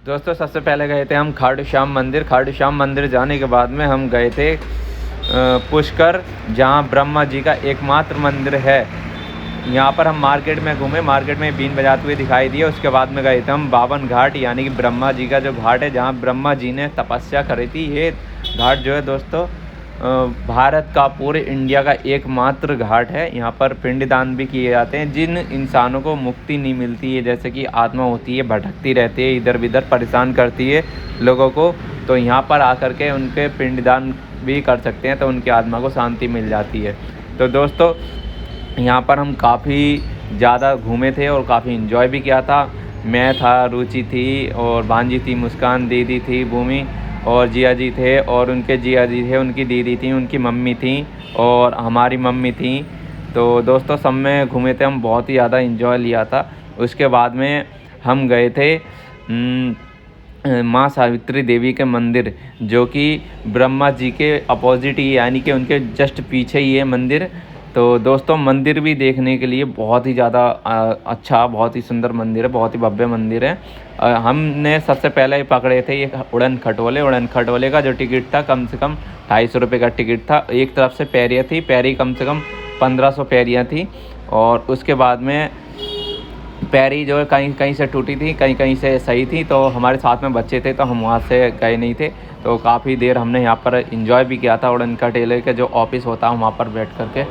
दोस्तों सबसे पहले गए थे हम खाटू श्याम मंदिर। खाटू श्याम मंदिर जाने के बाद में हम गए थे पुष्कर, जहाँ ब्रह्मा जी का एकमात्र मंदिर है। यहाँ पर हम मार्केट में घूमे, मार्केट में बीन बजाते हुए दिखाई दिए। उसके बाद में गए थे हम बावन घाट, यानी कि ब्रह्मा जी का जो घाट है जहाँ ब्रह्मा जी ने तपस्या करी थी। ये घाट जो है दोस्तों भारत का, पूरे इंडिया का एकमात्र घाट है। यहाँ पर पिंडदान भी किए जाते हैं। जिन इंसानों को मुक्ति नहीं मिलती है, जैसे कि आत्मा होती है भटकती रहती है, इधर उधर परेशान करती है लोगों को, तो यहाँ पर आकर के उनके पिंडदान भी कर सकते हैं, तो उनकी आत्मा को शांति मिल जाती है। तो दोस्तों यहाँ पर हम काफ़ी ज़्यादा घूमे थे और काफ़ी इन्जॉय भी किया था। मैं था, रुचि थी और भांजी थी, मुस्कान दीदी थी, भूमि और जिया जी थे, और उनके जिया जी थे, उनकी दीदी थी, उनकी मम्मी थी और हमारी मम्मी थी। तो दोस्तों सब में घूमे थे हम, बहुत ही ज़्यादा इन्जॉय लिया था। उसके बाद में हम गए थे माँ सावित्री देवी के मंदिर, जो कि ब्रह्मा जी के अपोजिट ही, यानी कि उनके जस्ट पीछे ही है मंदिर। तो दोस्तों मंदिर भी देखने के लिए बहुत ही ज़्यादा अच्छा, बहुत ही सुंदर मंदिर है, बहुत ही भव्य मंदिर है। हमने सबसे पहले पकड़े थे ये उड़न खटोले। उड़न खटोले का जो टिकट था कम से कम 250 रुपये का टिकट था। एक तरफ से पैरियाँ थी, पैरी कम से कम 1500 पैरियाँ थी। और उसके बाद में पैरी जो है कहीं कहीं से टूटी थी, कहीं कहीं से सही थी। तो हमारे साथ में बच्चे थे तो हम वहाँ से गए नहीं थे। तो काफ़ी देर हमने यहाँ पर एंजॉय भी किया था। उड़न खटोले के जो ऑफिस होता है वहाँ पर बैठ कर के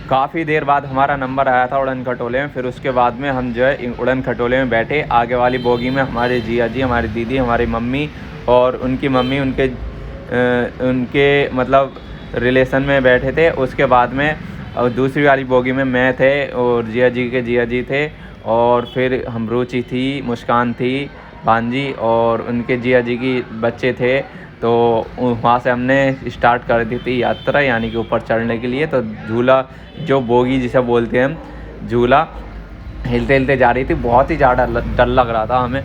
काफ़ी देर बाद हमारा नंबर आया था उड़न खटोले में। फिर उसके बाद में हम जो है उड़न खटोले में बैठे। आगे वाली बोगी में हमारे जिया जी, हमारी दीदी, हमारी मम्मी और उनकी मम्मी उनके मतलब रिलेशन में बैठे थे। उसके बाद में और दूसरी वाली बोगी में मैं थे और जिया जी के जिया जी थे, और फिर हम रुचि थी, मुस्कान थी, भांजी और उनके जिया जी की बच्चे थे। तो वहाँ से हमने स्टार्ट कर दी थी यात्रा, यानी कि ऊपर चढ़ने के लिए। तो झूला, जो बोगी जिसे बोलते हैं हम, झूला हिलते हिलते जा रही थी। बहुत ही ज़्यादा डर लग रहा था हमें।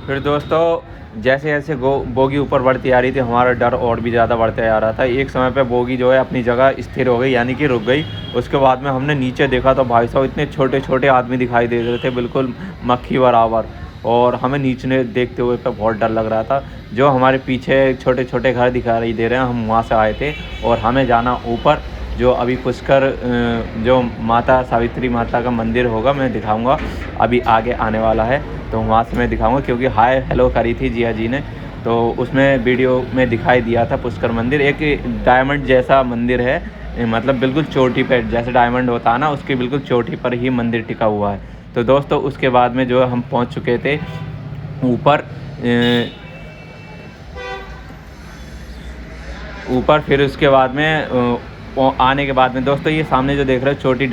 फिर दोस्तों जैसे जैसे बोगी ऊपर बढ़ती आ रही थी, हमारा डर और भी ज़्यादा बढ़ते आ रहा था। एक समय पे बोगी जो है अपनी जगह स्थिर हो गई, यानी कि रुक गई। उसके बाद में हमने नीचे देखा तो भाई साहब इतने छोटे छोटे आदमी दिखाई दे रहे थे, बिल्कुल मक्खी बराबर। और हमें नीचे देखते हुए पे बहुत डर लग रहा था। जो हमारे पीछे छोटे छोटे घर दिखाई दे रहे हैं, हम वहाँ से आए थे और हमें जाना ऊपर, जो अभी पुष्कर जो माता सावित्री माता का मंदिर होगा, मैं दिखाऊंगा अभी आगे आने वाला है। तो वहाँ से मैं दिखाऊंगा, क्योंकि हाय हेलो करी थी जिया जी ने, तो उसमें वीडियो में दिखाई दिया था पुष्कर मंदिर। एक डायमंड जैसा मंदिर है, मतलब बिल्कुल चोटी पर, जैसे डायमंड होता है ना, उसकी बिल्कुल चोटी पर ही मंदिर टिका हुआ है। तो दोस्तों उसके बाद में जो हम पहुँच चुके थे ऊपर। फिर उसके बाद में आने के बाद में दोस्तों ये सामने जो देख रहे हो चोटी